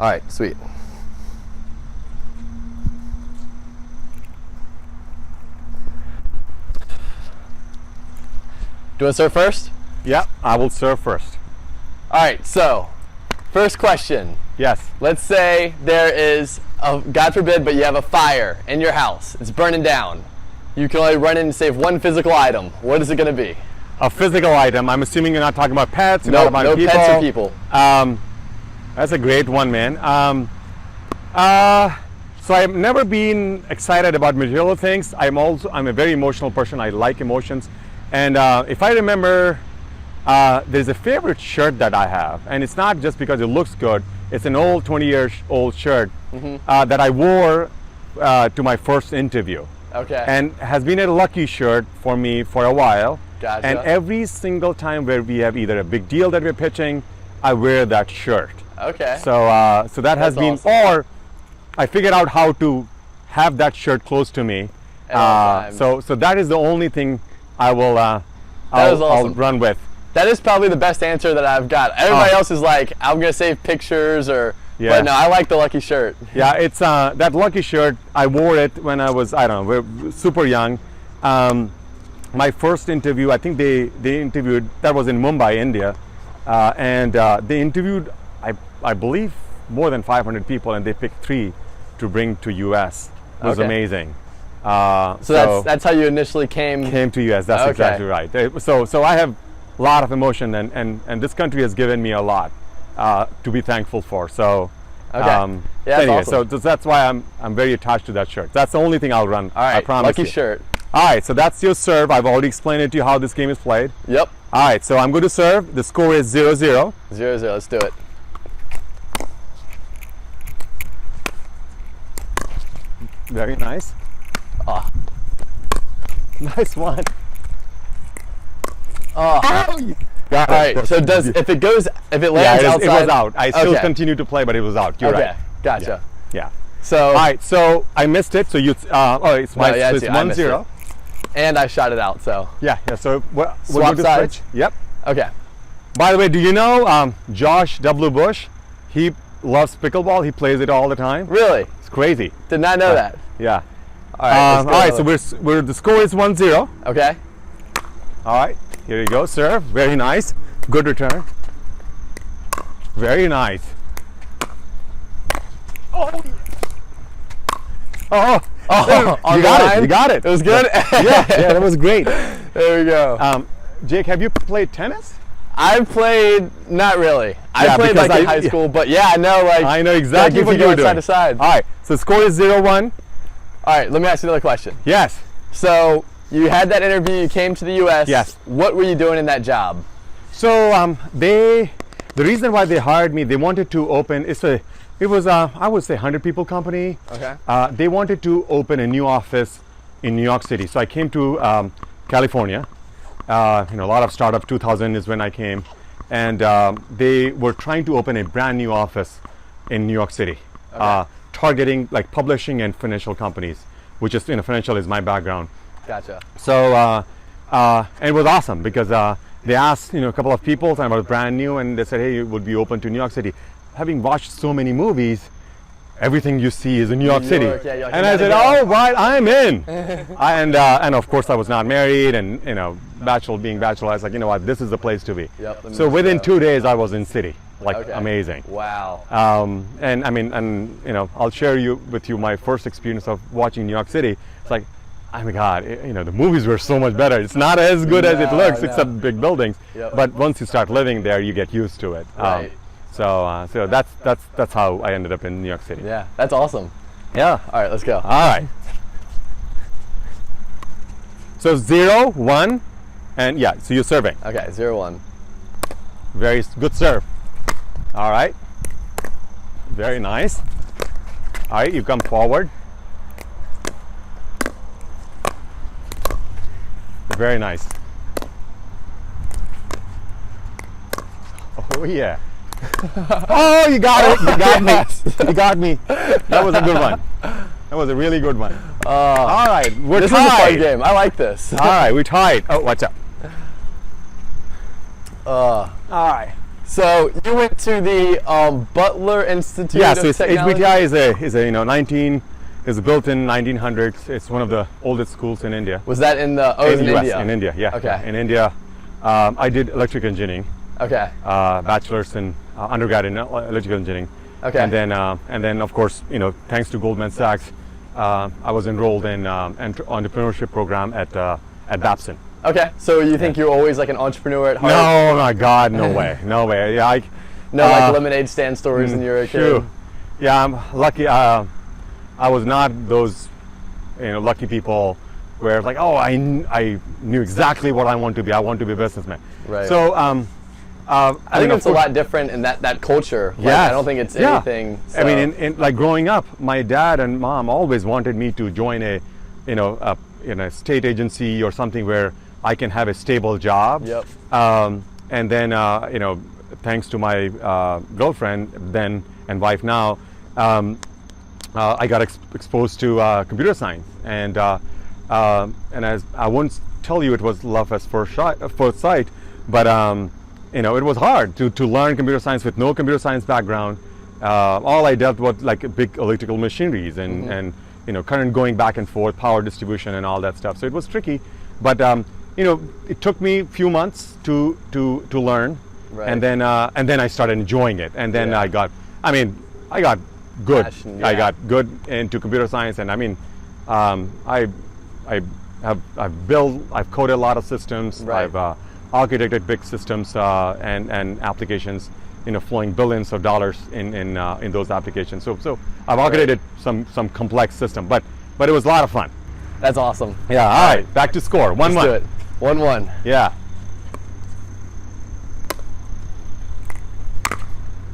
All right, sweet. Do you want to serve first? Yeah, I will serve first. All right, so first question. Yes. Let's say there is, God forbid, but you have a fire in your house. It's burning down. You can only run in and save one physical item. What is it going to be? A physical item. I'm assuming you're not talking about pets. You're Nope, not no talking about pets or people. That's a great one, man. So I've never been excited about material things. I'm a very emotional person. I like emotions. And if I remember, there's a favorite shirt that I have, and it's not just because it looks good. It's an old 20-year-old shirt that I wore to my first interview. Okay. And has been a lucky shirt for me for a while. Gotcha. And every single time where we have either a big deal that we're pitching, I wear that shirt. Okay. So so that has been, awesome. or I figured out how to have that shirt close to me. At all times. So that is the only thing I will is I'll awesome. run with. That is probably the best answer that I've got. Everybody else is like, I'm going to save pictures or, Yeah. but no, I like the lucky shirt. Yeah, it's that lucky shirt. I wore it when I was, I don't know, super young. My first interview, I think they interviewed, that was in Mumbai, India, and they interviewed, I believe, more than 500 people, and they picked 3 to bring to US. It was Okay. amazing. So that's how you initially came. Came to US. That's Okay. exactly right. So I have a lot of emotion, and this country has given me a lot to be thankful for. So. Okay. Yeah, that's anyway, awesome. so that's why I'm very attached to that shirt. That's the only thing I'll run. All right, I promise lucky you. shirt. All right, so that's your serve. I've already explained it to you how this game is played. Yep. All right, so I'm going to serve. The score is 0-0. 0-0, let's do it. Very nice. Oh. Nice one. Oh. Got All it. right, so if it lands Yeah, outside. it was out. I still Okay. continue to play, but it was out. You're Okay, right. gotcha. Yeah. So, All right, so I missed it. So you, it's my, No, yeah, so it's it's you. I missed 1-0. and I shot it out, so. Yeah. So we're Swap going to sides? switch. Yep. Okay. By the way, do you know Josh W. Bush? He loves pickleball. He plays it all the time. Really? It's crazy. Did not know that. Yeah. All right, All right, so we're the score is 1-0. Okay. All right, here you go, serve. Very nice. Good return. Very nice. Oh, On you the got line? it. You got it. It was good? Yeah, that was great. There we go. Jake, have you played tennis? I've played, not really. I Yeah, played because like in high school, but yeah, I know like. I know exactly if what you you're go doing. side to side. All right, so score is 0-1. All right, let me ask you another question. Yes. So you had that interview, you came to the U.S. Yes. What were you doing in that job? So the reason why they hired me, they wanted to open. It was I would say 100 people company. Okay. They wanted to open a new office in New York City. So I came to California. A lot of startup. 2000 is when I came, and they were trying to open a brand new office in New York City, targeting like publishing and financial companies, which is financial is my background. Gotcha. So and it was awesome because they asked a couple of people, and I was brand new, and they said, hey, you would be open to New York City. Having watched so many movies, everything you see is in New York City. Yeah, you're like, and you I said, gotta oh, right, I'm in. And of course I was not married, and being bachelor, I was like, you know what, this is the place to be. Yep, let me So just within go. 2 days I was in city, like Okay. amazing. Wow. And I mean, I'll share with you my first experience of watching New York City. It's like, oh my God, the movies were so much better. It's not as good as it No, looks, no. except big buildings. Yep. But once you start living there, you get used to it. Right. So that's how I ended up in New York City. Yeah, that's awesome. Yeah. All right, let's go. All right. So 0-1, and yeah. So you're serving. Okay, 0-1. Very good serve. All right. Very nice. All right, you come forward. Very nice. Oh yeah. Oh, you got it. You got me. You got me. That was a good one. That was a really good one. All right, we're This is a fun tied. game. I like this. All right, we tied. Oh, watch out. Uh, All right. So you went to the Butler Institute Yeah, of so it's Technology? HBTI is a is built in 1900s. It's one of the oldest schools in India. Was that in the in US? India? In India, yeah. Okay. Yeah. In India, I did electrical engineering, Okay. bachelor's and undergrad in electrical engineering. Okay. And then of course, thanks to Goldman Sachs, I was enrolled in entrepreneurship program at Babson. Okay. So you think you're always like an entrepreneur at heart? No, my God, no way, no way. Yeah, No, like lemonade stand stories when you were a kid? True. Yeah, I'm lucky. I was not those, lucky people where like, oh, I knew exactly what I want to be. I want to be a businessman. Right. So I think it's a lot different in that culture. Like, Yes. I don't think it's Yeah. anything. So. I mean, in like growing up, my dad and mom always wanted me to join a state agency or something where I can have a stable job. Yep. And then, thanks to my girlfriend then and wife now, I got exposed to computer science, and as I won't tell you it was love at first sight, but it was hard to learn computer science with no computer science background. All I dealt with like big electrical machineries and current going back and forth, power distribution, and all that stuff. So it was tricky, but it took me a few months to learn, Right. and then I started enjoying it, and then Yeah. I got good. Passion, I yeah. got good into computer science, and I mean, I've coded a lot of systems. Right. I've architected big systems and applications, flowing billions of dollars in those applications. So I've architected some complex system, but it was a lot of fun. That's awesome. Yeah. All right. Back to score. 1-1. Let's do it. 1-1. Yeah.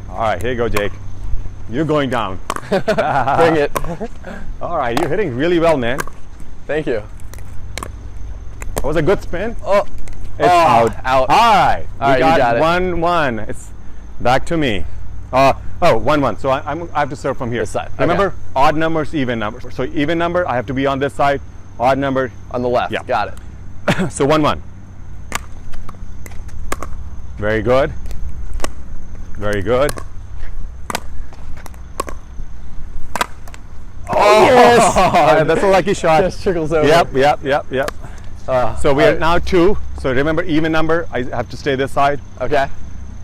All right. Here you go, Jake. You're going down. Bring it. All right. You're hitting really well, man. Thank you. That was a good spin. Oh. It's out. Out. All right. All right, you got it. 1-1. It's back to me. 1-1. So I have to serve from here. This side. Okay. Remember, odd numbers, even numbers. So even number, I have to be on this side. Odd number. On the left. Yeah. Got it. So 1-1. Very good. Very good. Oh, yes. All right, that's a lucky shot. Just trickles over. Yep. So we are now 2. So remember, even number, I have to stay this side. Okay.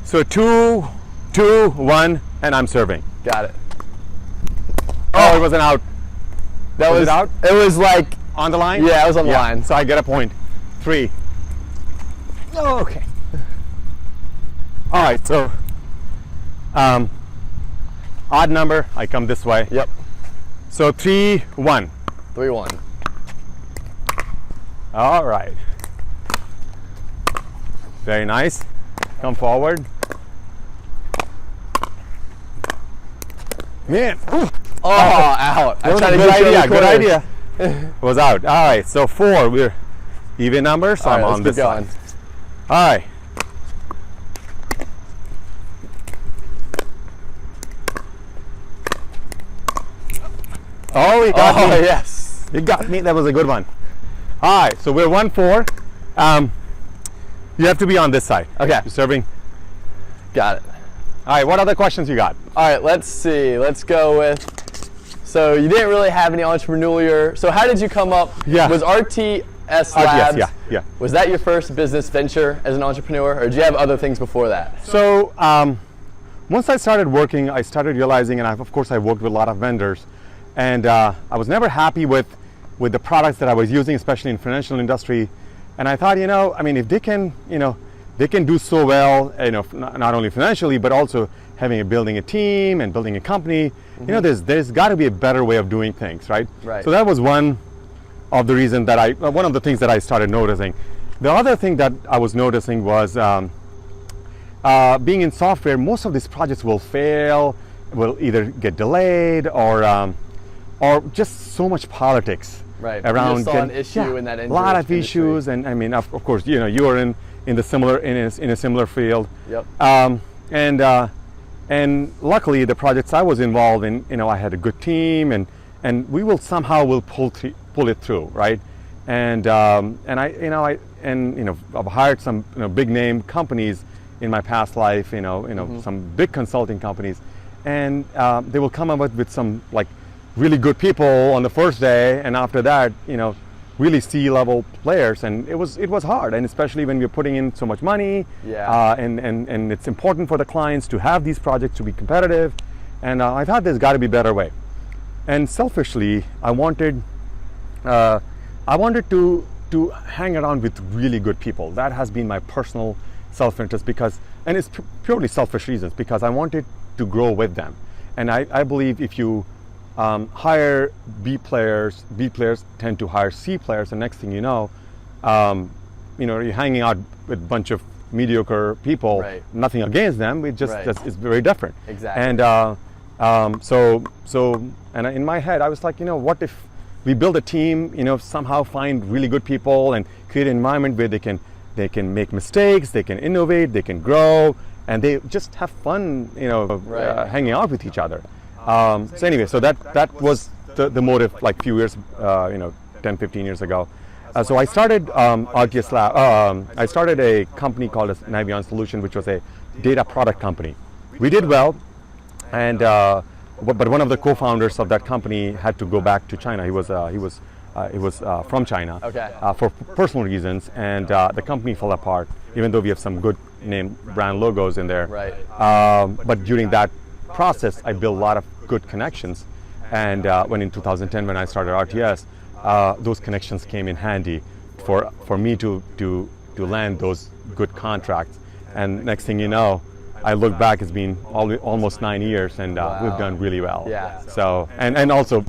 So 2, 2, 1, and I'm serving. Got it. Oh, it was an out. That Was was it out? It was like, On the line? yeah, it was on the line. So I get a point. 3. Oh, okay. All right, so odd number, I come this way. Yep. So 3-1. 3-1. All right. Very nice. Come forward. Man. Ooh. Oh, out. That was tried a to good get you in the idea. Good corner. idea. Was out. All right. So 4. We're even number. So All I'm right, on let's this keep going. side. All right. Oh, he got Oh, me. yes. You got me. That was a good one. All right. So we're 1-4. You have to be on this side. Okay. You're serving. Got it. All right. What other questions you got? All right, let's see. Let's go with. So you didn't really have any entrepreneurial. So how did you come up? Yeah. Was RTS RTS, Labs? yeah. Was that your first business venture as an entrepreneur, or did you have other things before that? So once I started working, I started realizing, and of course I worked with a lot of vendors, and I was never happy with the products that I was using, especially in financial industry. And I thought, I mean, if they can, they can do so well, not only financially, but also building a team and building a company. There's got to be a better way of doing things, right? Right. So that was one of the reasons that one of the things that I started noticing. The other thing that I was noticing was being in software, most of these projects will fail, will either get delayed or just so much politics. Right. You Around just saw an issue in that a lot of industry. issues, and I mean, of course, you are in a similar field. Yep. And luckily, the projects I was involved in, I had a good team, and we will pull it through, right? And I've hired some big name companies in my past life, some big consulting companies, and they will come up with some like really good people on the first day, and after that, really C-level players, and it was hard, and especially when we're putting in so much money, and it's important for the clients to have these projects to be competitive, and I thought there's got to be a better way. And selfishly, I wanted to hang around with really good people. That has been my personal self-interest, and it's purely selfish reasons, because I wanted to grow with them. And I believe if you hire B players tend to hire C players, and next thing you know, you're hanging out with a bunch of mediocre people. Right. Nothing against them, it just it's very different. Exactly. And and in my head I was like, what if we build a team, somehow find really good people and create an environment where they can make mistakes, they can innovate, they can grow, and they just have fun, hanging out with each other. So anyway, so that was the motive, like few years, 10, 15 years ago. So I started RTS Labs. I started a company called Navion Solution, which was a data product company. We did well, and but one of the co-founders of that company had to go back to China. He was from China, for personal reasons, and the company fell apart. Even though we have some good name brand logos in there, Right. But during that process, I built a lot of good connections, and when in 2010, when I started RTS, those connections came in handy for me to land those good contracts. And next thing you know, I look back, it's been almost 9 years, and we've done really well. Yeah. So and also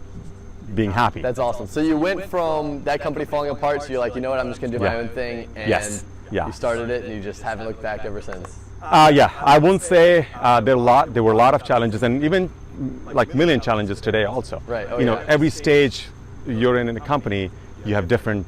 being happy. That's awesome. So you went from that company falling apart, so you're like, you know what, I'm just gonna do my own thing, and you started it, and you just haven't looked back ever since. Yeah, I won't say there were a lot of challenges, and even like million challenges today also. Right. Oh, Every stage you're in a company, you have different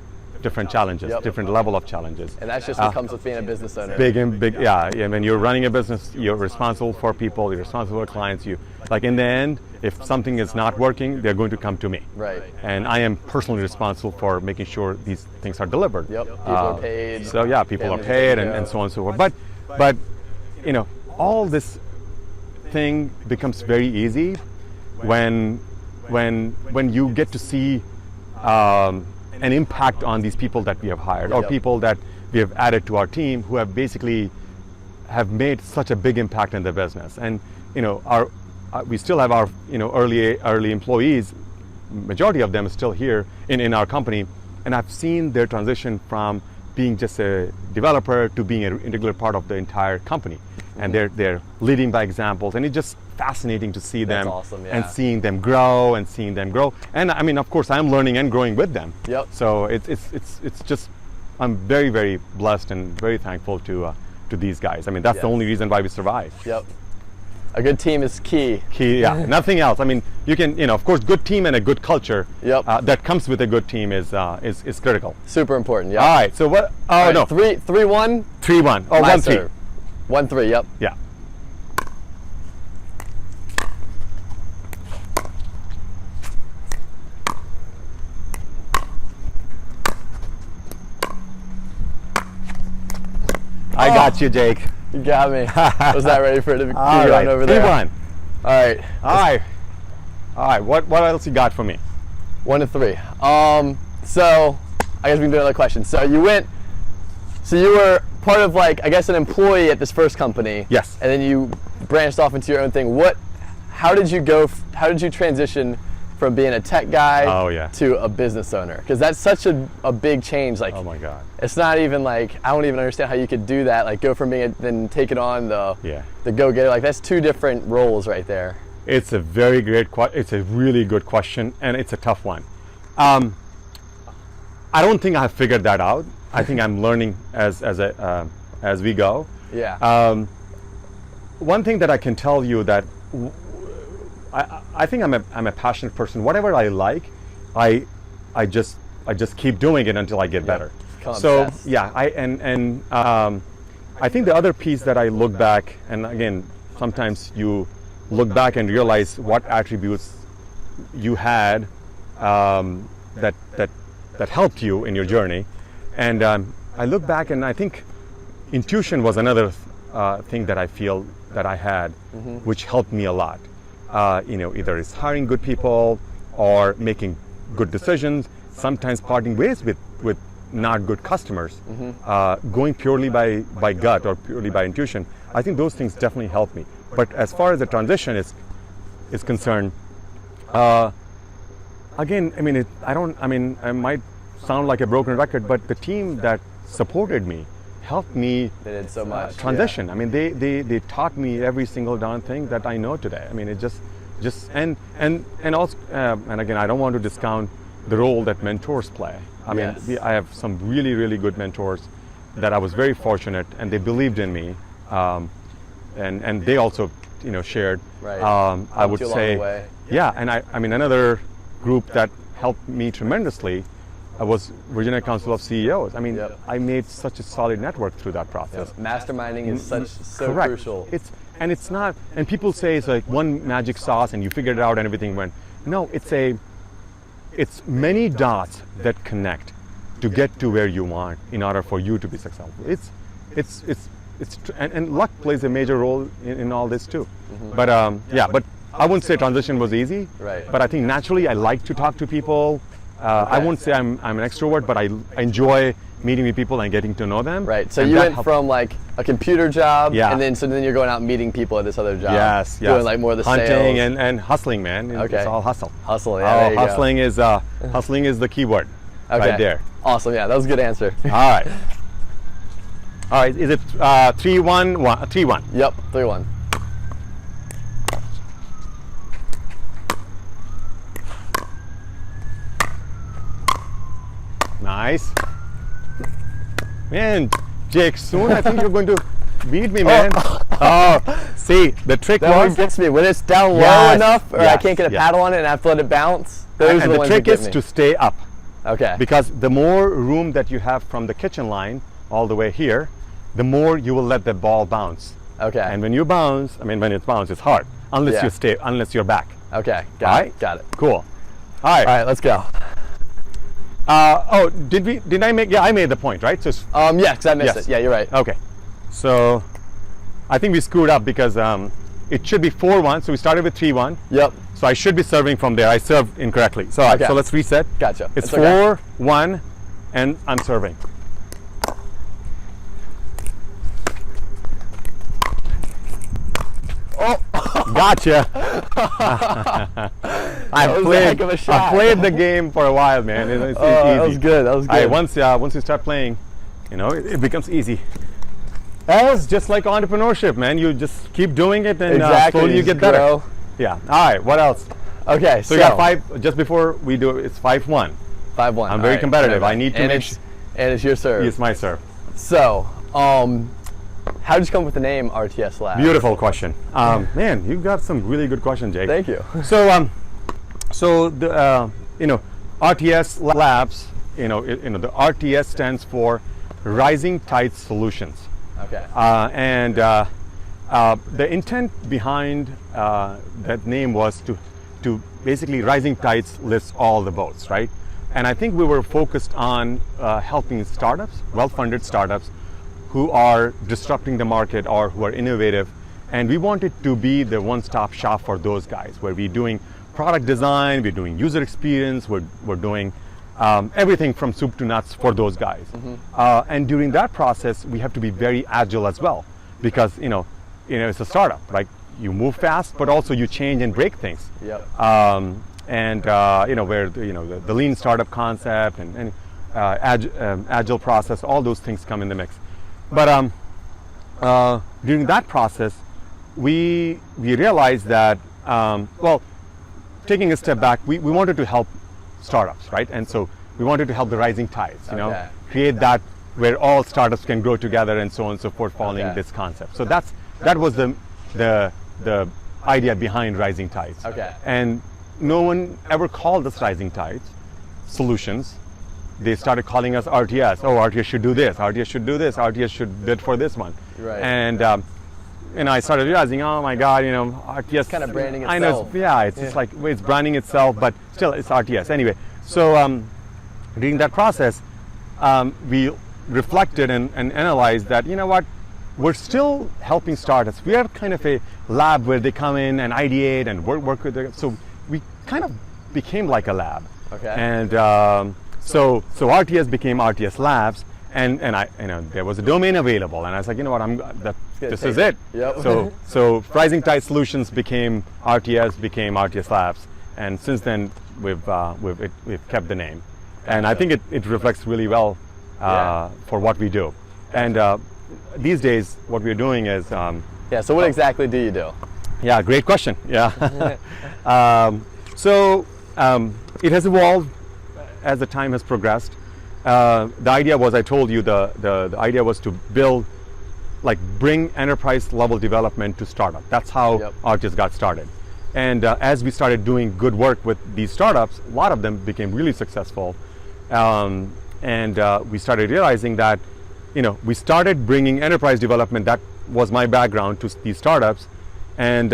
challenges, different level of challenges. And that's just what comes with being a business owner. Big. When you're running a business, you're responsible for people, you're responsible for clients. In the end, if something is not working, they're going to come to me. Right. And I am personally responsible for making sure these things are delivered. Yep. People are paid. So yeah, people are paid, and so on and so forth. But all this thing becomes very easy when you get to see an impact on these people that we have hired, or people that we have added to our team, who have basically have made such a big impact in the business. And we still have our early employees. Majority of them are still here in our company, and I've seen their transition from being just a developer to being an integral part of the entire company. And they're leading by examples, and it's just fascinating to see them. That's awesome, and seeing them grow. And I mean, of course, I'm learning and growing with them. Yep. So it's just, I'm very, very blessed and very thankful to these guys. I mean, that's the only reason why we survive. Yep. A good team is key. Yeah. Nothing else. I mean, you can, of course, good team and a good culture. Yep. That comes with a good team is critical. Super important. Yeah. All right. So what? Oh no. 3-1. 3-1. Oh, 1-3. 1-3. Yep. Yeah. I got you, Jake. You got me. Was not ready for it to be All going right, over there. 3-1. All right. What else you got for me? 1-3. So I guess we can do another question. So you were part of, like, I guess, an employee at this first company. Yes. And then you branched off into your own thing. How did you transition from being a tech guy to a business owner? Because that's such a big change. Like, oh my God. It's not even like, I don't even understand how you could do that. Like, go from being then take it on the go-getter. Like, that's two different roles right there. It's a very great question. It's a really good question, and it's a tough one. I don't think I have figured that out. I think I'm learning as we go. Yeah. One thing that I can tell you that I think I'm a passionate person. Whatever I like, I just keep doing it until I get better. So obsessed. yeah, I think the other piece that I look back, and again, sometimes you look back and realize what attributes you had that helped you in your journey. And I look back, and I think intuition was another thing that I feel that I had, which helped me a lot. Either it's hiring good people or making good decisions, sometimes parting ways with not good customers, going purely by gut or purely by intuition. I think those things definitely help me. But as far as the transition is concerned, again, I might sound like a broken record, but the team that supported me helped me they did so much transition. Yeah. I mean, they taught me every single darn thing that I know today. I mean, it just and also and again, I don't want to discount the role that mentors play. I mean, I have some really, really good mentors that I was very fortunate, and they believed in me, and they also, shared. Right. I would say, yeah. And I mean, another group that helped me tremendously was Virginia Council of CEOs. I mean, I made such a solid network through that process. Masterminding is so correct. crucial. It's not, and people say it's like one magic sauce and you figured it out and everything went. No, it's many dots that connect to get to where you want in order for you to be successful. And luck plays a major role in all this too. But but I wouldn't say transition was easy. Right. But I think naturally I like to talk to people. I won't say I'm an extrovert, but I enjoy meeting with people and getting to know them. Right. So you went from like a computer job, and then you're going out meeting people at this other job. Yes. Doing like more of the hunting sales and hustling, man. Okay. It's all hustle. Hustle. Yeah. Hustling is the key word right there. Awesome. Yeah, that was a good answer. All right. All right. Is it 3-1? 3-1. Yep. 3-1. Nice. Man, Jake, soon I think you're going to beat me, man. See, the trick that was... one gets me. When it's down low enough, or I can't get a paddle on it and I have to let it bounce, those are the ones that get me. And the trick is to stay up. Okay. Because the more room that you have from the kitchen line all the way here, the more you will let the ball bounce. Okay. And when you bounce, when it bounces, it's hard. Unless you're back. Okay. Got it. Cool. All right. All right, let's go. Did I make? Yeah, I made the point, right? So yeah, because I missed it. Yeah, you're right. Okay. So I think we screwed up because it should be 4-1. So we started with 3-1. Yep. So I should be serving from there. I served incorrectly. So so let's reset. Gotcha. It's 4-1, and I'm serving. Oh, gotcha. I played the game for a while, man. It's easy. That was good. That was good. Once you start playing, it becomes easy. It's just like entrepreneurship, man. You just keep doing it, and slowly you get better. Grow. Yeah. All right. What else? Okay. So we got 5. Just before we do it, it's 5-1. 5-1. I'm very competitive. I need to make sure. And it's your serve. It's my serve. So, how did you come up with the name RTS Labs? Beautiful question. Man, you've got some really good questions, Jake. Thank you. So the RTS Labs, the RTS stands for Rising Tide Solutions. Okay. And the intent behind that name was to basically rising tides lifts all the boats, right? And I think we were focused on helping startups, well-funded startups, who are disrupting the market or who are innovative. And we wanted to be the one-stop shop for those guys, where we're doing product design, we're doing user experience, we're doing everything from soup to nuts for those guys. And during that process, we have to be very agile as well, because it's a startup, right? You move fast, but also you change and break things. Yep. Where the lean startup concept and agile process, all those things come in the mix. But during that process, we realized that taking a step back, we wanted to help startups, right? And so we wanted to help the rising tides, create that where all startups can grow together and so on and so forth, following this concept. So that was the idea behind Rising Tides. Okay. And no one ever called us Rising Tides Solutions. They started calling us RTS. Oh, RTS should do this. RTS should do this. RTS should bid for this one. Right. And I started realizing, oh my God, RTS. It's kind of branding itself. I know. It's just like it's branding itself, but still it's RTS. Anyway, so during that process, we reflected and analyzed that, we're still helping startups. We are kind of a lab where they come in and ideate and work with them. So we kind of became like a lab. Okay. And so RTS became RTS Labs, and there was a domain available, and I was like, you know what, this is it. Yep. So Rising Tide Solutions became RTS Labs, and since then we've kept the name, and I think it reflects really well for what we do. And these days, what we're doing is so what exactly do you do? Yeah, great question. Yeah. It has evolved as the time has progressed. The idea was, I told you, the idea was to bring enterprise level development to startup. That's how RTS got started. And as we started doing good work with these startups, a lot of them became really successful. And we started realizing that, we started bringing enterprise development, that was my background, to these startups. And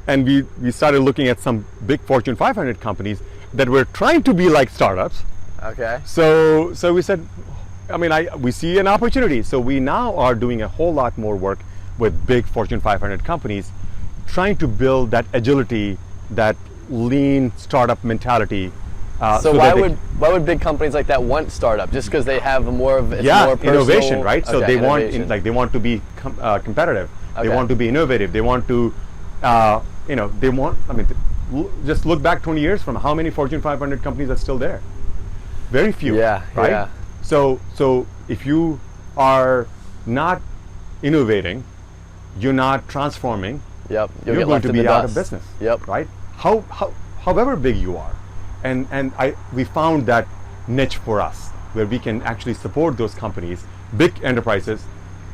and we started looking at some big Fortune 500 companies that were trying to be like startups. Okay. So we said, we see an opportunity. So we now are doing a whole lot more work with big Fortune 500 companies, trying to build that agility, that lean startup mentality. So why would big companies like that want startup? Just because they have more of more personal, innovation, right? So they innovation. want they want to be competitive. Okay. They want to be innovative. They want to just look back 20 years from how many Fortune 500 companies are still there. Very few. Yeah. Right. Yeah. So if you are not innovating, you're not transforming. Yep. You're going to be out of business. Yep. Right. However big you are, and we found that niche for us where we can actually support those companies, big enterprises,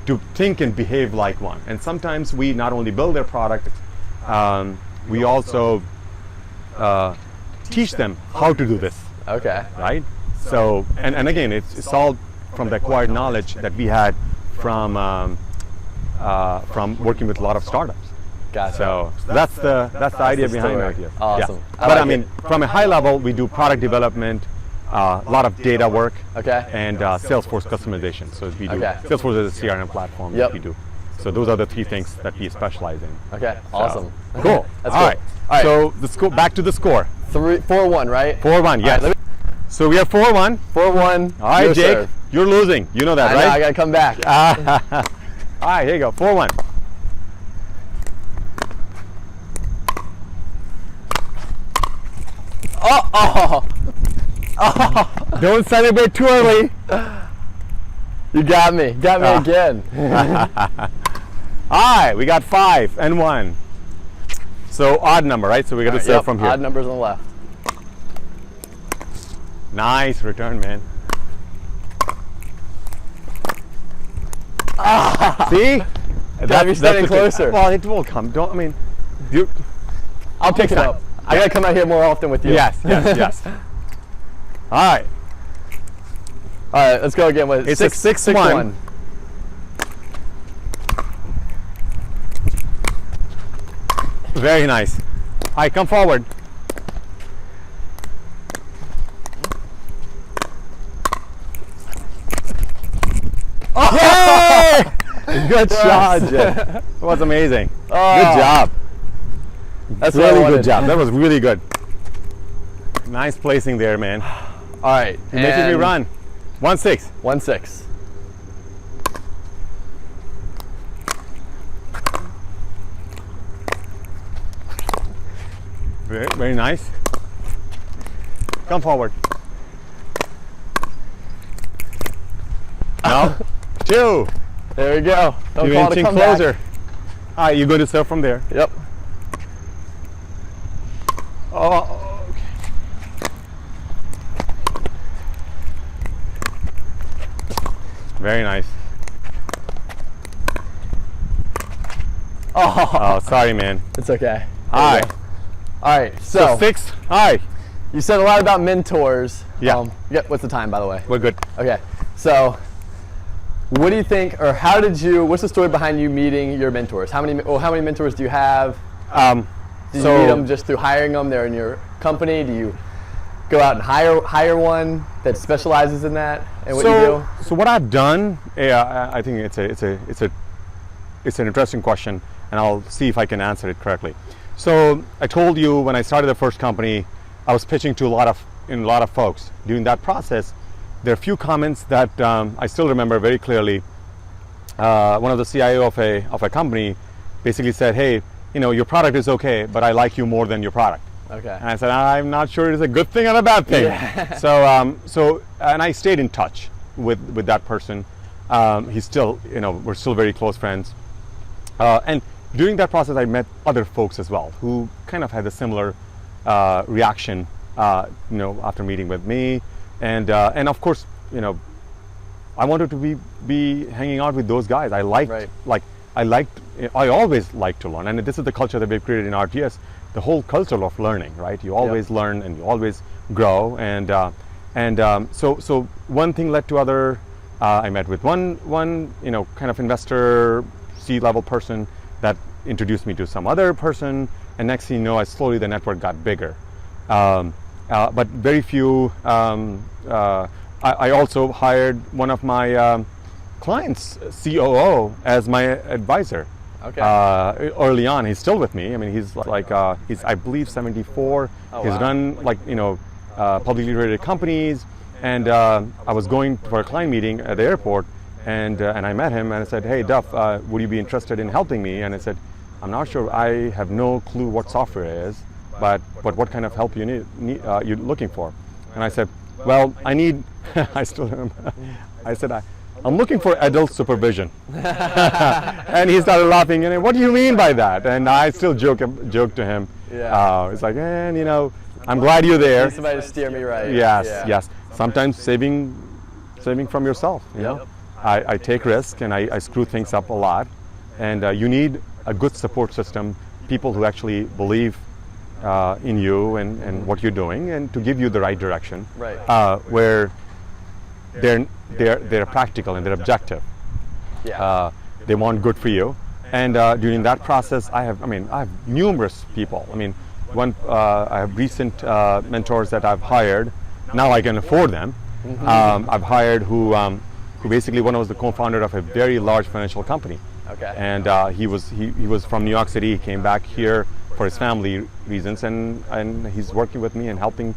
to think and behave like one. And sometimes we not only build their product, we also teach them how to do this. Okay. Right. So and again, it's all from the acquired knowledge that we had from working with a lot of startups. Gotcha. So that's the idea behind RTS. Awesome. Yeah. But from a high level, we do product development, a lot of data work, and Salesforce customization. So we do Salesforce is a CRM platform that we do. So those are the three things that we specialize in. Okay. Awesome. Cool. That's All cool. right. So back to the score. 4-1, right? 4-1. Yes. Right, so we are 4-1. 4-1. All right, Jake. You're losing. You know that, right? I gotta come back. All right. Here you go. 4-1. Oh. Don't celebrate too early. You got me. Got me again. All right, we got 5 and 1. So odd number, right? So we got to serve from here. Odd numbers on the left. Nice return, man. See? Gotta be standing closer. Well, it will come. I'll pick it up. I gotta come out here more often with you. Yes. All right. All right, let's go again with it's 6-1. Very nice. All right, come forward. Oh! Yay! Good shot, Jay. That was amazing. Good job. That's really good job. That was really good. Nice placing there, man. All right. You're making me run. 1-6. 1-6. Very, very nice. Come forward. No. 2. There we go. Don't you're call it a inching comeback. closer. All right, you're going to serve from there. Yep. Oh, okay. Very nice. Oh, sorry, man. It's okay. All right. All right. So 6. All right. You said a lot about mentors. Yeah. What's the time, by the way? We're good. Okay. So, what do you think, or what's the story behind you meeting your mentors? How many mentors do you have? Did you meet them just through hiring them? They're in your company? Do you go out and hire one that specializes in that and what you do? So what I've done, I think it's an interesting question, and I'll see if I can answer it correctly. So I told you when I started the first company, I was pitching to a lot of folks. During that process, there are a few comments that I still remember very clearly. One of the CIO of a company basically said, "Hey, your product is okay, but I like you more than your product." Okay. And I said, "I'm not sure it's a good thing or a bad thing." Yeah. So and I stayed in touch with that person. He's still, we're still very close friends. And during that process, I met other folks as well who kind of had a similar reaction, after meeting with me, and of course, I wanted to be hanging out with those guys. I always like to learn, and this is the culture that we've created in RTS. The whole culture of learning, right? You always learn and you always grow, and so one thing led to other. I met with one kind of investor, C-level person that introduced me to some other person, and next thing you know, slowly the network got bigger. But very few. I also hired one of my clients' COO as my advisor. Okay. Early on, he's still with me. I mean, he's I believe 74. Oh, he's wow. run publicly traded companies, and I was going for a client meeting at the airport, and I met him, and I said, "Hey, Duff, would you be interested in helping me?" And I said, "I'm not sure. I have no clue what software is, but what kind of help you're looking for?" And I said, "Well, I need." I still remember. I said, "I'm looking for adult supervision." And he started laughing, and what do you mean by that? And I still joke to him. Yeah. It's like, I'm glad you're there. Need somebody to steer me right. Yes. Sometimes saving from yourself. I take risk and I screw things up a lot, and you need a good support system, people who actually believe in you and what you're doing, and to give you the right direction. Right. Where they're practical and they're objective. Yeah. They want good for you, and during that process, I have numerous people. I have recent mentors that I've hired. Now I can afford them. Mm-hmm. I've hired who basically one was the co-founder of a very large financial company. Okay. And he was from New York City. He came back here for his family reasons, and he's working with me and helping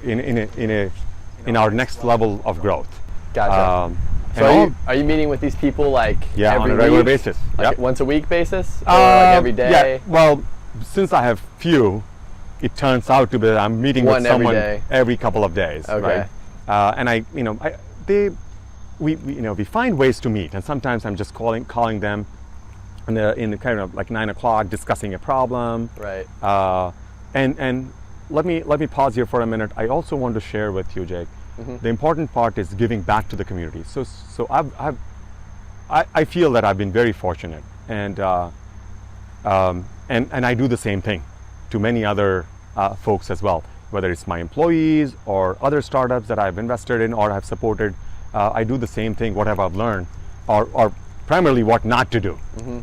in our next level of growth. Gotcha. So are you meeting with these people every on a regular week? basis? Once a week basis, or every day? Yeah. Well, since I have few, it turns out to be that I'm meeting with someone every couple of days. Okay. Right? And we find ways to meet, and sometimes I'm just calling them in the kind of 9 o'clock, discussing a problem. Right. And let me pause here for a minute. I also want to share with you, Jake. Mm-hmm. The important part is giving back to the community. So I feel that I've been very fortunate, and I do the same thing to many other folks as well, whether it's my employees or other startups that I've invested in or have supported. I do the same thing, whatever I've learned, or primarily what not to do. Mm-hmm.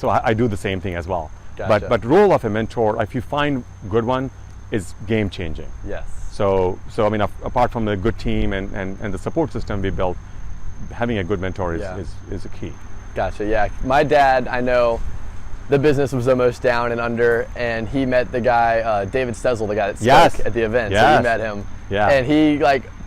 So I do the same thing as well. Gotcha. But role of a mentor, if you find good one, is game changing. Yes. So apart from the good team and the support system we built, having a good mentor is a key. Gotcha. Yeah. My dad, I know, the business was almost down and under, and he met the guy, David Stezel, the guy that spoke at the event. Yes. So he met him. Yeah. And he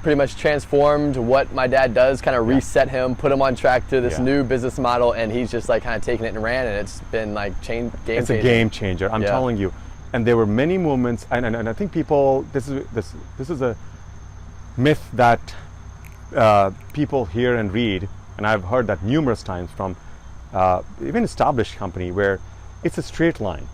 pretty much transformed what my dad does, kind of reset him, put him on track to this new business model, and he's just kind of taken it and ran, and it's been game It's changing. a game changer, I'm telling you. And there were many moments, and I think people, this is a myth that people hear and read, and I've heard that numerous times from even established company, where it's a straight line.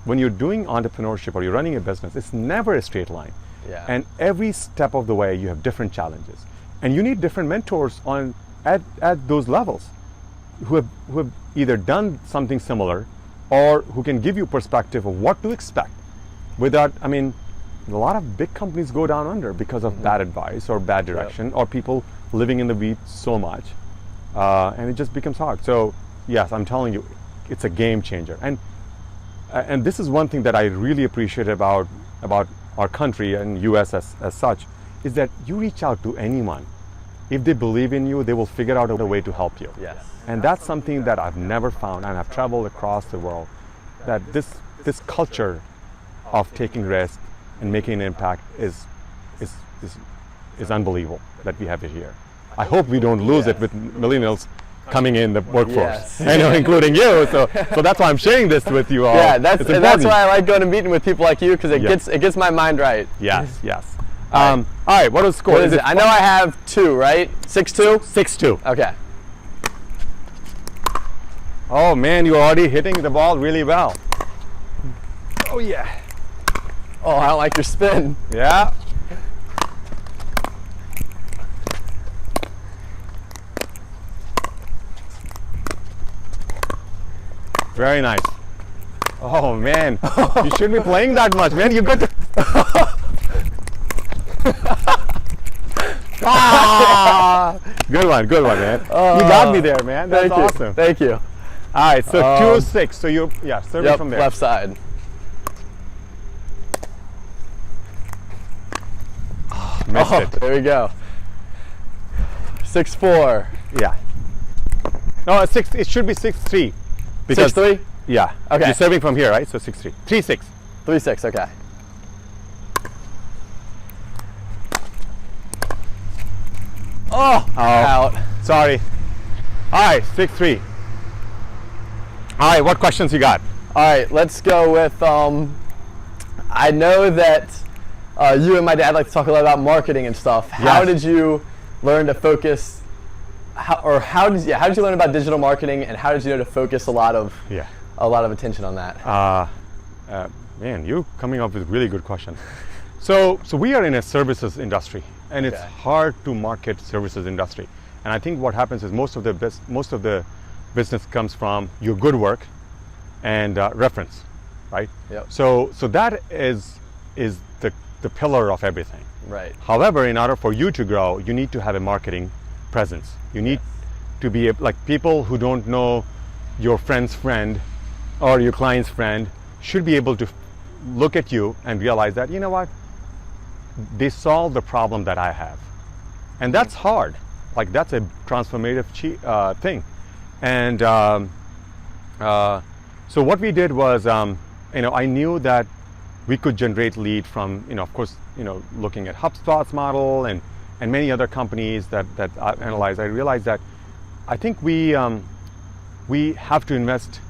When you're doing entrepreneurship or you're running a business, it's never a straight line. Yeah. And every step of the way, you have different challenges, and you need different mentors at those levels, who have either done something similar, or who can give you perspective of what to expect. Without, a lot of big companies go down under because of bad advice or bad direction, or people living in the weeds so much, and it just becomes hard. So yes, I'm telling you, it's a game changer. And this is one thing that I really appreciate about our country and US as such, is that you reach out to anyone. If they believe in you, they will figure out a way to help you. Yes. And that's something that I've never found, and I've traveled across the world, that this culture of taking risks and making an impact is unbelievable that we have it here. I hope we don't lose it with millennials coming in the workforce. I know, including you. So that's why I'm sharing this with you all. Yeah, that's why I like going to meeting with people like you, because it gets my mind right. Yes, yes. All right, what was the score? What is it? I know I have 2, right? 6-2? 6-2. Okay. Oh man, you're already hitting the ball really well. Oh yeah. Oh, I don't like your spin. Yeah. Very nice. Oh man, you shouldn't be playing that much, man. You got to. Good one, man. You got me there, man. That's awesome. Thank you. All right, so 2-6. So you, serving from there. Left side. Missed it. There we go. 6-4. Yeah. No, 6. It should be 6-3. 6-3. Yeah. Okay. You're serving from here, right? So 6-3. 3-6. 3-6. Okay. Oh, out. Sorry. All right, 6-3. All right, what questions you got? All right, let's go with, I know that you and my dad like to talk a lot about marketing and stuff. How did you learn to focus, how did you learn about digital marketing, and how did you know to focus a lot of attention on that? Man, you coming up with really good questions. So we are in a services industry, and it's hard to market services industry. And I think what happens is most of the business comes from your good work and reference, right? Yep. So that is the pillar of everything. Right. However, in order for you to grow, you need to have a marketing presence. You need to be like people who don't know your friend's friend or your client's friend should be able to look at you and realize that, you know what, they solve the problem that I have. And that's hard. Like, that's a transformative thing. And so what we did was, I knew that we could generate lead from, of course, looking at HubSpot's model and many other companies that I analyzed. I realized that I think we have to invest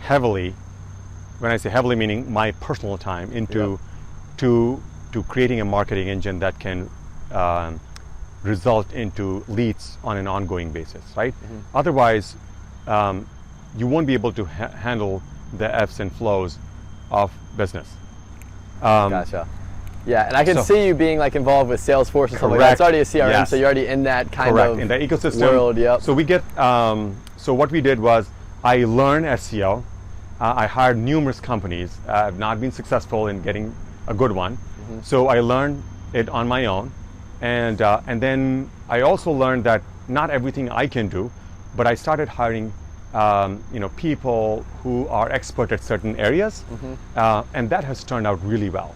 heavily. When I say heavily, meaning my personal time, into to creating a marketing engine that can result into leads on an ongoing basis, right? Mm-hmm. Otherwise, you won't be able to handle the ebbs and flows of business. Gotcha. Yeah, and I can see you being like involved with Salesforce and stuff like that. It's already a CRM, so you're already in that kind of in the ecosystem world. Yep. So we get. So what we did was, I learned SEO. I hired numerous companies. I've not been successful in getting a good one. Mm-hmm. So I learned it on my own, and then I also learned that not everything I can do, but I started hiring people who are expert at certain areas, and that has turned out really well.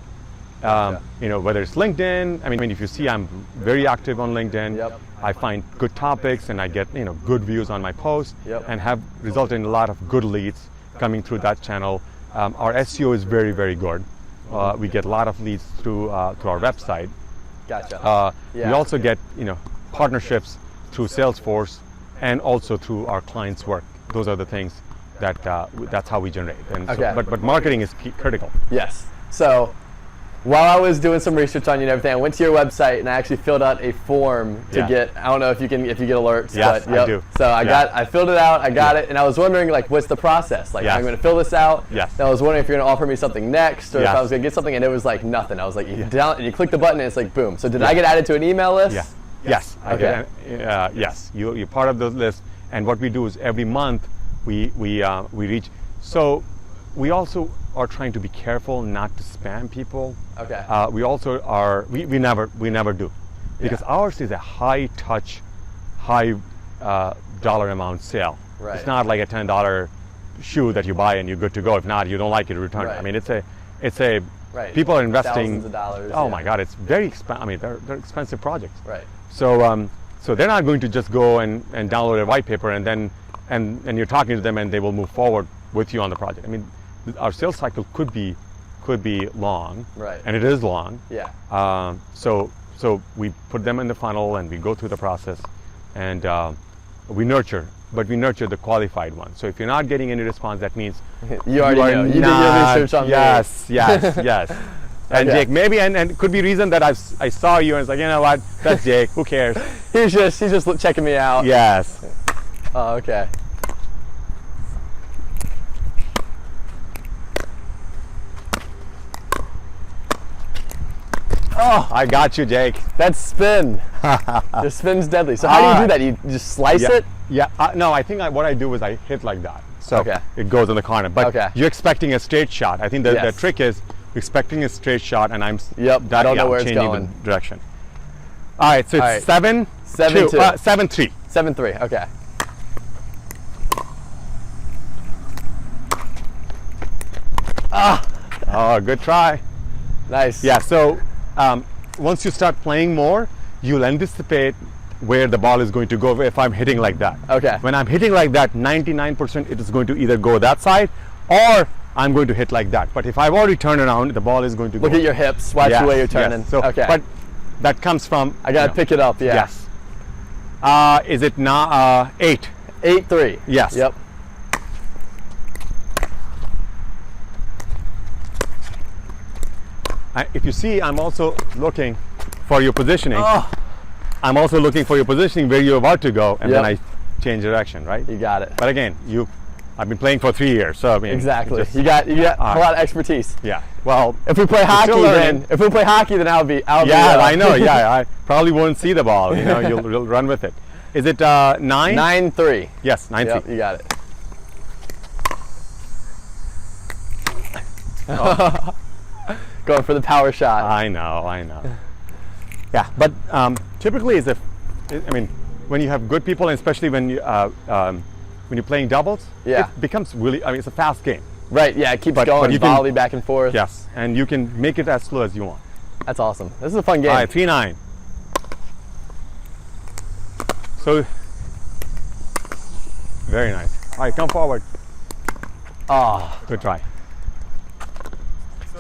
Whether it's LinkedIn, I mean, if you see, I'm very active on LinkedIn. Yep. I find good topics and I get good views on my posts, and have resulted in a lot of good leads coming through that channel. Our SEO is very, very good. We get a lot of leads through our website. Gotcha. We also get partnerships through Salesforce and also through our clients' work. Those are the things that's how we generate. And but marketing is critical. Yes. So while I was doing some research on you and everything, I went to your website and I actually filled out a form to get. I don't know if you get alerts. Yes, but, I do. So I filled it out. I got it, and I was wondering, like, what's the process? Like, I'm going to fill this out. Yes. And I was wondering if you're going to offer me something next, or if I was going to get something, and it was like nothing. I was like, you click the button, and it's like boom. So did I get added to an email list? Yeah. Yes. Okay. Yes. You're part of the list, and what we do is every month we reach. So we also are trying to be careful not to spam people. Okay. We also are. We never do, because ours is a high touch, high dollar amount sale. Right. It's not like a $10 shoe that you buy and you're good to go. If not, you don't like it, return it. I mean, it's a Right. People are investing thousands of dollars. Oh yeah. my God, it's very expensive. I mean, they're expensive projects. Right. So so they're not going to just go and download a white paper and then and you're talking to them and they will move forward with you on the project. I mean, our sales cycle could be long. Right. And it is long. Yeah. So we put them in the funnel and we go through the process and we nurture the qualified ones. So if you're not getting any response, that means You already know. You did your research on me. Yes. And Okay. Jake, maybe, and it could be reason that I saw you and it's like, you know what, that's Jake, who cares? He's just checking me out. Yes. Oh, okay. Oh, I got you, Jake. that's spin. The spin's deadly. So how do you do that? You just slice it? Yeah. No, I think what I do is I hit like that. So Okay. it goes in the corner. But Okay. you're expecting a straight shot. I think the Yes. trick is expecting a straight shot, and I'm Yep, I don't know where it's changing going. the direction. All right, so it's All right. 7-2. 7-3. 7-3. Okay. Oh, good try. Nice. Yeah. So once you start playing more, you'll anticipate where the ball is going to go if I'm hitting like that. Okay. When I'm hitting like that, 99% it is going to either go that side or I'm going to hit like that. But if I've already turned around, the ball is going to go. Look at your hips. Watch the way you're turning. Yes. So, okay. But that comes from. I gotta pick it up. Yeah. Yes. Is it now 8? 8-3. Yes. Yep. If you see, I'm also looking for your positioning. Oh, I'm also looking for your positioning where you're about to go, and then Yep. I change direction, right? you got it. But again, I've been playing for 3 years, so I mean, Exactly. just- You got a Alright. lot of expertise. yeah. Well, If we play You're hockey, still learning. then I'll be. yeah, I know. Yeah, I probably won't see the ball. You know, you'll run with it. Is it 9? 9-3. Yes, 9. Yep, you got it. Going for the power shot. I know. Yeah, but typically, when you have good people, and especially when you're playing doubles, Yeah. it becomes really. I mean, it's a fast game. Right. Yeah. It keeps But going. you can- Volley back and forth. Yes, and you can make it as slow as you want. That's awesome. This is a fun game. All right, 3-9. So, very nice. All right, come forward. Oh, Good try.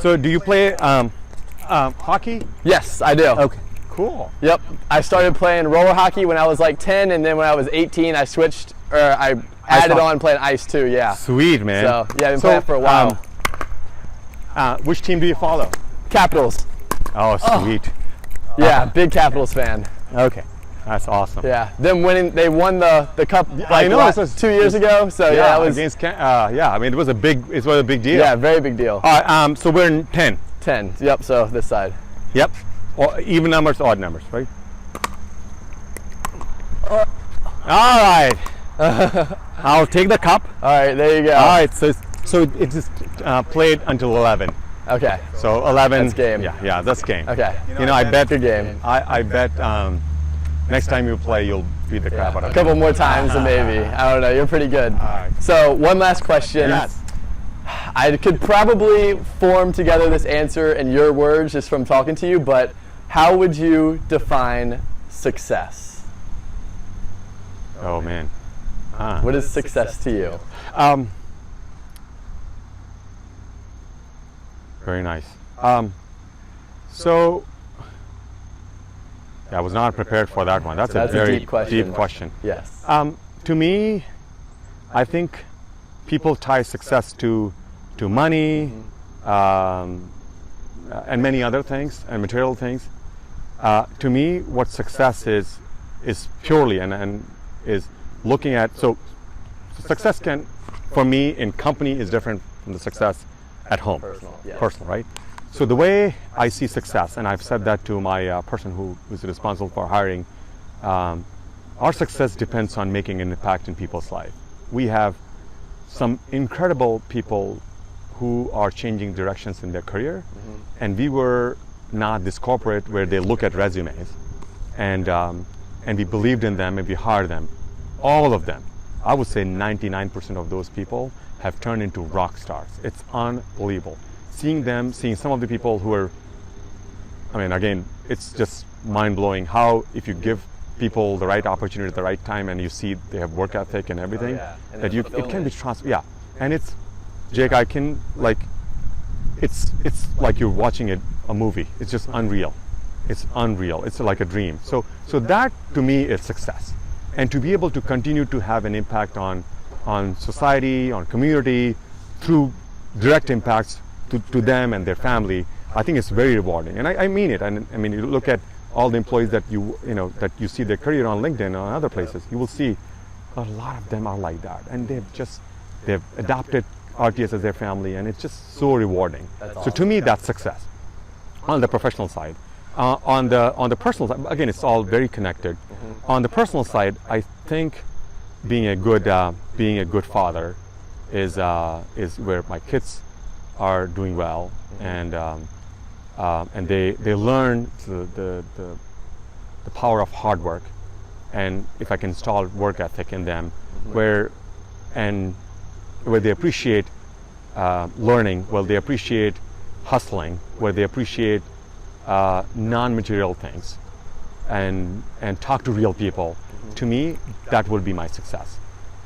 So, do you play hockey? yes, I do. Okay. Cool. Yep. I started playing roller hockey when I was like 10, and then when I was 18, I switched, or I added hockey. on playing ice too. Yeah. Sweet, man. So yeah, I've been playing for a while. Which team do you follow? Capitals. Oh, sweet. Yeah, big Capitals fan. Okay, that's awesome. Yeah. Then they won the cup I like know, what, this was- 2 years ago. So yeah, it was against. Yeah, I mean, it was a big deal. yeah, very big deal. All right. So we're in 10. 10. Yep. So this side. Yep. Or even numbers, odd numbers, right? All right. I'll take the cup. All right. There you go. All right. So it just played until 11. Okay. So 11. That's game. Yeah, that's game. Okay. You know, I bet Good game. I bet next time you play, you'll beat the crap out of A it. couple more times and maybe. I don't know. You're pretty good. right. So one last question. Yes. I could probably form together this answer in your words just from talking to you, but how would you define success? Oh man. What is success to you? Very nice. So I was not prepared for that one. That's a very deep question. deep question. Yes. To me, I think people tie success to money and many other things and material things. To me, what success is purely and is looking at. So success can, for me, in company is different from the success at home. Personal, yes. Personal, right? So the way I see success, and I've said that to my person who is responsible for hiring, our success depends on making an impact in people's life. We have some incredible people who are changing directions in their career, and we were not this corporate where they look at resumes, and we believed in them and we hired them. All of them, I would say 99% of those people have turned into rock stars. It's unbelievable. seeing some of the people who are, I mean, again, it's just mind-blowing how if you give people the right opportunity at the right time and you see they have work ethic and everything, And that it can be yeah. and it's, Jake, I can like, it's like you're watching a movie. It's just unreal. It's unreal. It's like a dream. So that to me is success, and to be able to continue to have an impact on society, on community, through direct impacts to them and their family, I think it's very rewarding, and I mean it. And I mean, you look at all the employees that you see their career on LinkedIn and on other places, you will see a lot of them are like that, and they've adopted RTS as their family, and it's just so rewarding. So to me, that's success on the professional side. On the personal side, again, it's all very connected. On the personal side, I think being a good father is where my kids are doing well, and they learn the power of hard work, and if I can install work ethic in them, where they appreciate learning, where they appreciate hustling, where they appreciate non-material things, and talk to real people. To me, that will be my success.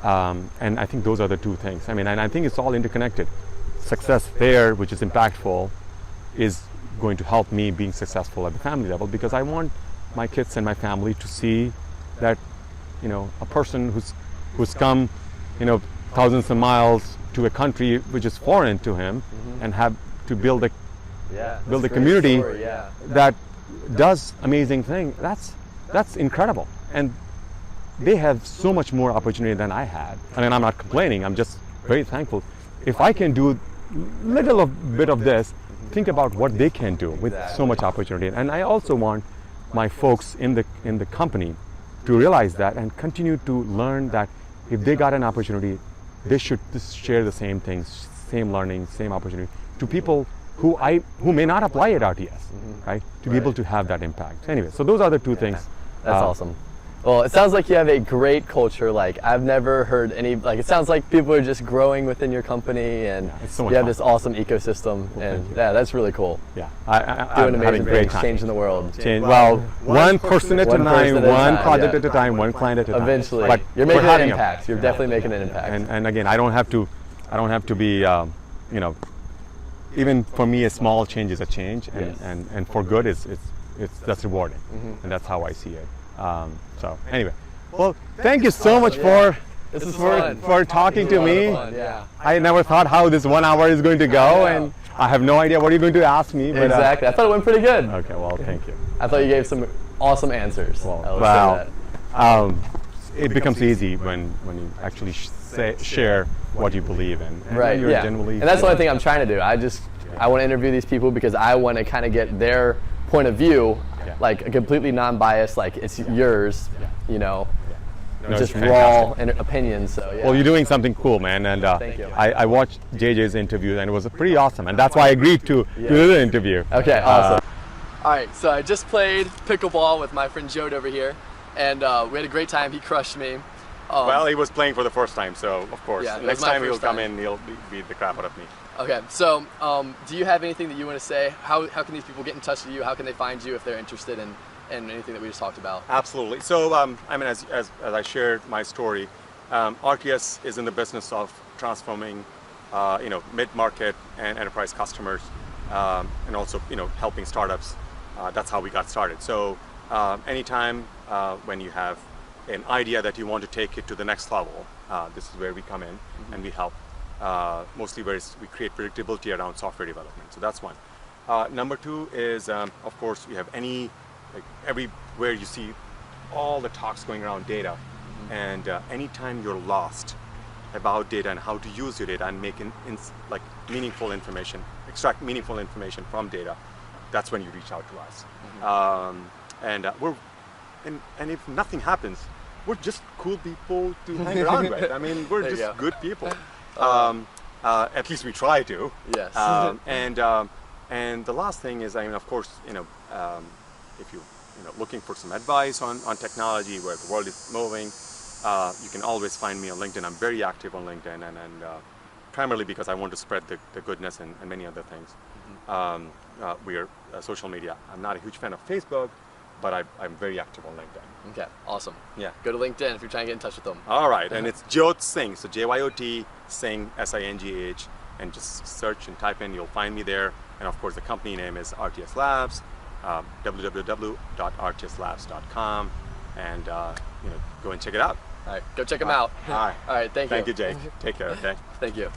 And I think those are the two things. I mean, and I think it's all interconnected. Success there, which is impactful, is going to help me being successful at the family level, because I want my kids and my family to see that, a person who's come, thousands of miles to a country which is foreign to him, and have to build a community that does amazing things. That's incredible, and they have so much more opportunity than I had. I mean, I'm not complaining. I'm just very thankful. If I can do little bit of this, think about what they can do with so much opportunity. And I also want my folks in the company to realize that and continue to learn that if they got an opportunity, they should just share the same things, same learning, same opportunity to people who may not apply at RTS, right? To be able to have that impact. Anyway, so those are the two things. That's awesome. Well, it sounds like you have a great culture. Like, I've never heard any, like, it sounds like people are just growing within your company, and it's so much you have fun. this awesome ecosystem, and yeah, that's really cool. Yeah, Doing I'm amazing having great things, time. changing the world. Well, one person at a One time, person at a one time, project yeah. at a time, one client at a time. Eventually, But you're we're making an having impact. You're definitely making an impact. And again, I don't have to be, even for me, a small change is a change, and for good, that's rewarding, and that's how I see it. So anyway, well, thank you so much for talking to me. Yeah. I never thought how this 1 hour is going to go, and I have no idea what you're going to ask me. But, Exactly. I thought it went pretty good. Okay, well, thank you. I thought you gave some awesome answers. It becomes easy when you actually share what you believe in. And Right, you're yeah. genuinely And that's the only thing I'm trying to do. I want to interview these people because I want to kind of get their point of view, like a completely non-biased, like it's yours, No, just it's raw fantastic. opinions. So yeah. Well, you're doing something cool, man, and Thank you. I watched JJ's interview, and it was pretty awesome, and that's why I agreed to do the interview. Okay, awesome. All right, so I just played pickleball with my friend Jyot over here, and we had a great time. He crushed me. Well, he was playing for the first time, so of course, Yeah, it was next my time he'll first come time. in, he'll beat the crap out of me. Okay, so do you have anything that you want to say? How can these people get in touch with you? How can they find you if they're interested in anything that we just talked about? Absolutely. So, I mean, as I shared my story, RTS is in the business of transforming, mid-market and enterprise customers, and also, helping startups. That's how we got started. So, anytime when you have an idea that you want to take it to the next level, this is where we come in and we help. Mostly where we create predictability around software development. So that's one. Number two is, of course, we have everywhere you see all the talks going around data, and anytime you're lost about data and how to use your data and make meaningful information, extract meaningful information from data, that's when you reach out to us. And if nothing happens, we're just cool people to hang around with. I mean, we're just good people. At least we try to. Yes. And the last thing is, I mean, of course, if you looking for some advice on technology, where the world is moving, you can always find me on LinkedIn. I'm very active on LinkedIn, and primarily because I want to spread the goodness and many other things. We are social media. I'm not a huge fan of Facebook, but I'm very active on LinkedIn. Okay, awesome. Yeah. Go to LinkedIn if you're trying to get in touch with them. All right, and it's Jyot Singh, so Jyot Singh, Singh, and just search and type in, you'll find me there. And of course, the company name is RTS Labs, www.rtslabs.com, and go and check it out. All right, go check them out. All right. All right, thank you. Thank you, Jake. Take care, okay? Thank you.